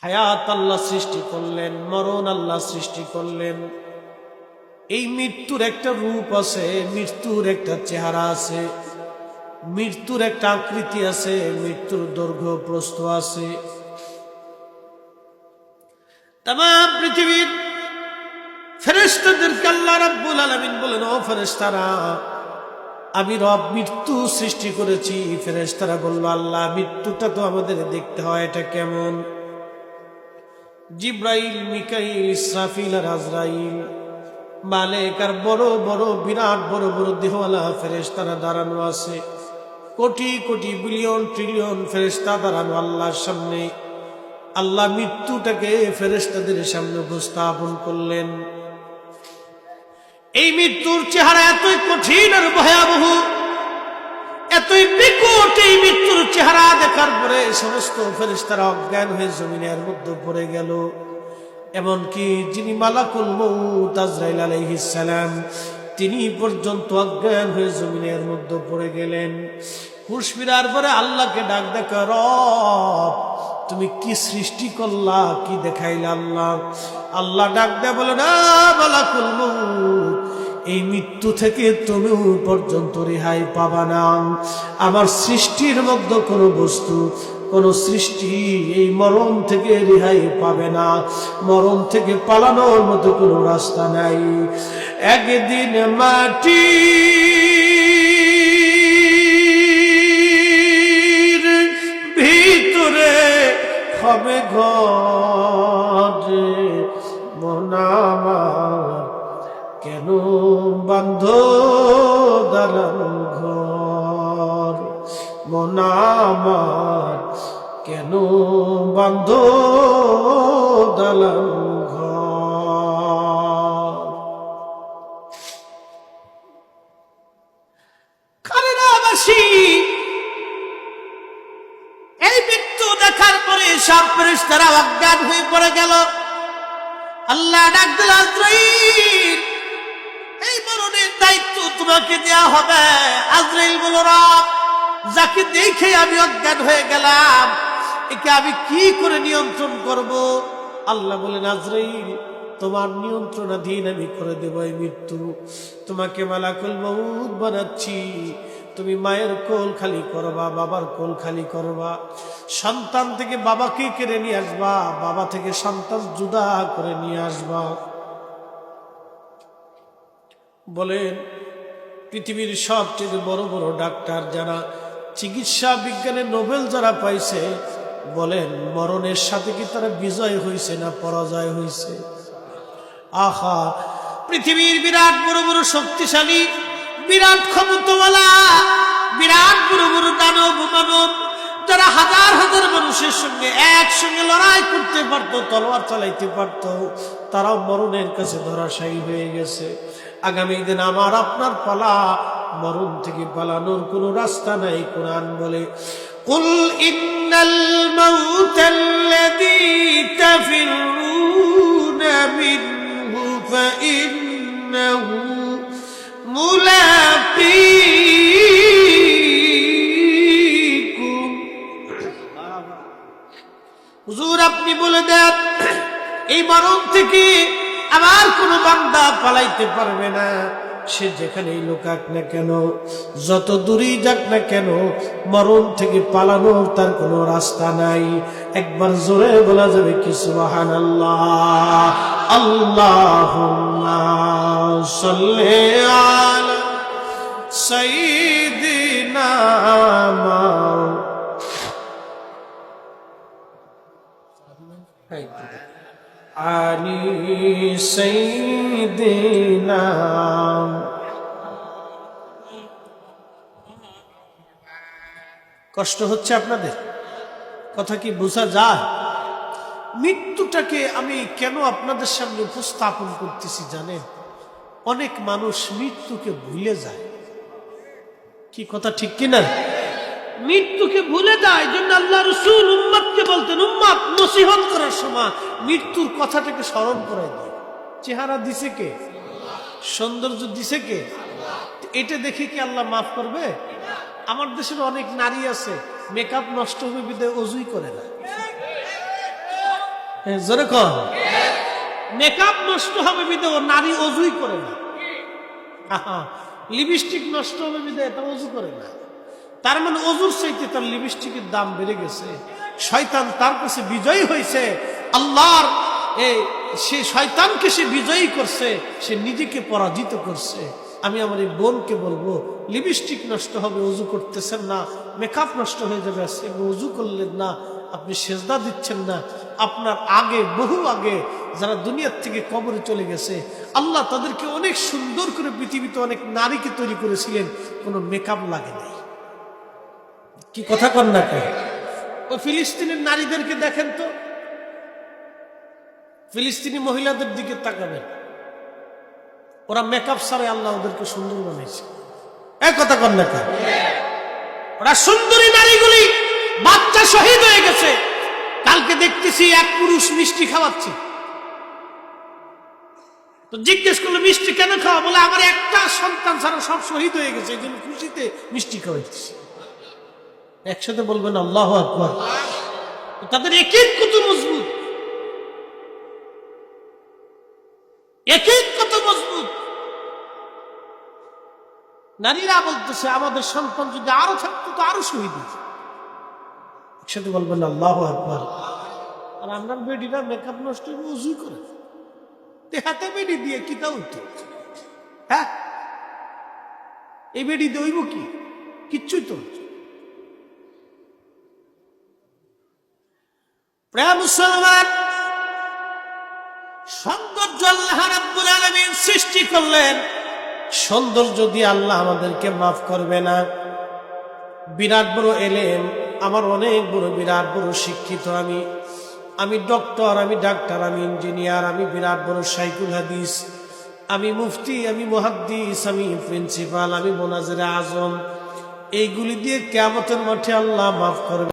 হায়াত আল্লাহ সৃষ্টি করলেন, মরণ আল্লাহ সৃষ্টি করলেন। এই মৃত্যুর একটা রূপ আছে, মৃত্যুর একটা চেহারা আছে, মৃত্যুর একটা আকৃতি আছে, মৃত্যুর দৈর্ঘ্য প্রস্থ আছে। তামাম পৃথিবীর ফেরেশতাদেরকে আল্লাহ রাব্বুল আলামিন বলেন, ও ফেরেশতারা, আমি রব মৃত্যু সৃষ্টি করেছি। ফেরেশতারা বলল, আল্লাহ মৃত্যুটা তো আমাদের দেখতে হয়, এটা কেমন? জিব্রাইল, মিকাইল, ইসরাফিল আর আজরাইল, মালেক আর বড় বড় বিরাট বড় বড় দেহওয়ালা ফেরেশতারা দাঁড়ানো আছে। কোটি কোটি বিলিয়ন ট্রিলিয়ন ফেরেশতা দাঁড়ানো আল্লাহর সামনে। আল্লাহ মৃত্যুটাকে ফেরেশতাদের সামনে উপস্থাপন করলেন। এই মৃত্যুর চেহারা এতই কঠিন আর ভয়াবহ, এতই বিকট। এই মৃত্যুর চেহারা দেখার পরে সমস্ত ফেরেশতারা অজ্ঞান হয়ে জমিনের মধ্যে পড়ে গেল। এমনকি যিনি মালাকুল মউত আজরাইল আলাইহিস সালাম, তিনি পর্যন্ত অজ্ঞান হয়ে জমিনের মধ্যে পড়ে গেলেন। হুঁশ ফিরার পরে আল্লাহকে ডাক দেখ, রব তুমি কি সৃষ্টি করলা, কি দেখাইলা? আল্লাহ ডাক দেয়া বলে, না মালাকুল মউত, এই মৃত্যু থেকে তুমি পর্যন্ত রেহাই পাবা না। আমার সৃষ্টির মধ্যে কোনো বস্তু, কোন সৃষ্টি এই মরণ থেকে রেহাই পাবে না। মরণ থেকে পালানোর মতো কোনো রাস্তা নাই। একদিন মাটির ভিতরে হবে ঘর, মন আমার কেন বান্ধ দালান ঘর, মন আমার কেন বান্ধ দালান ঘর। কারাবাসী এই মৃত্যু দেখার পরে সব ফেরেশতারা অজ্ঞান হয়ে পড়ে গেল। আল্লাহ ডাক দিল, আজরাইল, এই মরণের দায়িত্ব তোমাকে দেয়া হবে। আজরাইল বলল, রব যাকে দেখে আমি অজ্ঞান হয়ে গেলাম, একে আমি কি করে নিয়ন্ত্রণ করব? আল্লাহ বলেন, আজরাইল তোমার নিয়ন্ত্রণাধীন আমি করে দেব এই মৃত্যু। তোমাকে মালাকুল মউত বানাচ্ছি। তুমি মায়ের কোল খালি করবা, বাবার কোল খালি করবা। সন্তান থেকে বাবাকে কেড়ে নিয়ে আসবা, বাবা থেকে সন্তান জুদা করে নিয়ে আসবা। বলেন পৃথিবীর সবচেয়ে বড় বড় ডাক্তার যারা, চিকিৎসা বিজ্ঞানে নোবেল যারা পাইছে, বলেন মরণের সাথে কি তারা বিজয় হয়েছে না পরাজয় হয়েছে? আহা, পৃথিবীর বিরাট বড় বড় শক্তিশালী, বিরাট ক্ষমতাওয়ালা, বিরাট বড় বড় দানব মানব যারা হাজার হাজার মানুষের সঙ্গে একসঙ্গে লড়াই করতে পারতো, তলোয়ার চালাইতে পারতো, তারাও মরণের কাছে ধরাশায়ী হয়ে গেছে। আগামী দিন আমার আপনার পালা, মরণ থেকে পালানোর কোনো রাস্তা নাই। কোরআন বলে, কুল ইন্নাল মাউতাল্লাযী তাফিরুনা মিনহু ফাইন্নাহু মুলাকীকুম। হুজুর আপনি বলে দেন, এই মরণ থেকে আমার কোন বান্দা পালাইতে পারবে না। সে যেখানেই লুকাক না কেন, যত দূরেই যাক না কেন, মরণ থেকে পালানোর তার কোনো রাস্তা নাই। একবার জোরে বলা যাবে কি সুবহানাল্লাহ? আল্লাহুম্মা সাল্লি আলা সাইয়্যিদিনা আলী সাইয়্যিদিনা। কষ্ট হচ্ছে আপনাদের? কথা কি বোঝা যায়? মৃত্যুটাকে আমি কেন আপনাদের সামনে উপস্থাপন করতেছি জানেন? অনেক মানুষ মৃত্যুকে ভুলে যায়। কি কথা ঠিক কিনা? মৃত্যুকে ভুলে যায়। জন্য আল্লাহ রাসূল উম্মতকে বলতেন, উম্মত নসিহত করার সময় মৃত্যুর কথাটাকে স্মরণ করাই দিই। চেহারা দিছে কে? সৌন্দর্য দিছে কে? এটা দেখে কি আল্লাহ মাফ করবে? আমার দেশের অনেক নারী আছে, মেকআপ নষ্ট হবে বিধায় অজুই করে না। জোরে কর। মেকআপ নষ্ট হবে বিদে ও নারী অজুই করে না। লিপস্টিক নষ্ট হবে বিদে এটা অজু করে না। তার মানে অজুর চাইতে তার লিপস্টিকের দাম বেড়ে গেছে। শয়তান তার কাছে বিজয়ী হয়েছে। আল্লাহর সে শয়তানকে সে বিজয়ী করছে, সে নিজেকে পরাজিত করছে। আমি আমার এই বোনকে বলবো, লিপস্টিক নষ্ট হবে, অজু করতেছেন না, মেকআপ নষ্ট হয়ে যাবে, অজু করলেন না, আপনি সেজদা দিচ্ছেন না। আপনার আগে, বহু আগে যারা দুনিয়ার থেকে কবরে চলে গেছে, আল্লাহ তাদেরকে অনেক সুন্দর করে পৃথিবীতে অনেক নারীকে তৈরি করেছিলেন, কোনো মেকআপ লাগে নাই। কি কথা কন না কেন? ওই ফিলিস্তিনের নারীদেরকে দেখেন তো, ফিলিস্তিনি মহিলাদের দিকে তাকাবেন, ওরা মেকআপ ছাড়াই আল্লাহ ওদেরকে সুন্দর বানাইছে। এক কথা কন না কেন? ওরা সুন্দরী নারীগুলি বাচ্চা শহীদ হয়ে গেছে। কালকে দেখতেছি এক পুরুষ মিষ্টি খাওয়াচ্ছে, তো জিজ্ঞেস করলো মিষ্টি কেন খাওয়া? বলে আমার একটা সন্তান ছাড়া সব শহীদ হয়ে গেছে, এই জন্য খুশিতে মিষ্টি খাওয়াচ্ছি। একসাথে বলবেন আল্লাহু আকবার। তাদের একিন কত মজবুত, একিন কত মজবুত। নারীরা বলতেছে আমাদের সন্তান যদি আরো থাকতো তো আরো শহীদ হতো। একসাথে বলবেন আল্লাহু আকবার। আর আমরা বেডিরা মেকআপ নষ্ট হইব উজু করে, হাতে বেডি দিয়ে কি তা হইতো? হ্যাঁ, এই বেডি দইব কি? কিচ্ছুই তো। প্রিয় মুসলমান, সৌন্দর্য আল্লাহ রাব্বুল আলামিন সৃষ্টি করলেন, সৌন্দর্য দিয়ে আল্লাহ আমাদেরকে মাফ করবে না। বিরাট বড় এলেম, আমার অনেক বড় বিরাট বড় শিক্ষিত, আমি ডক্টর, আমি ডাক্তার, আমি ইঞ্জিনিয়ার, আমি বিরাট বড় শাইখুল হাদিস, আমি মুফতি, আমি মুহাদ্দিস, আমি প্রিন্সিপাল, আমি মুনাজিরে আজম, এইগুলি দিয়ে কিয়ামতের মাঠে আল্লাহ মাফ করবে।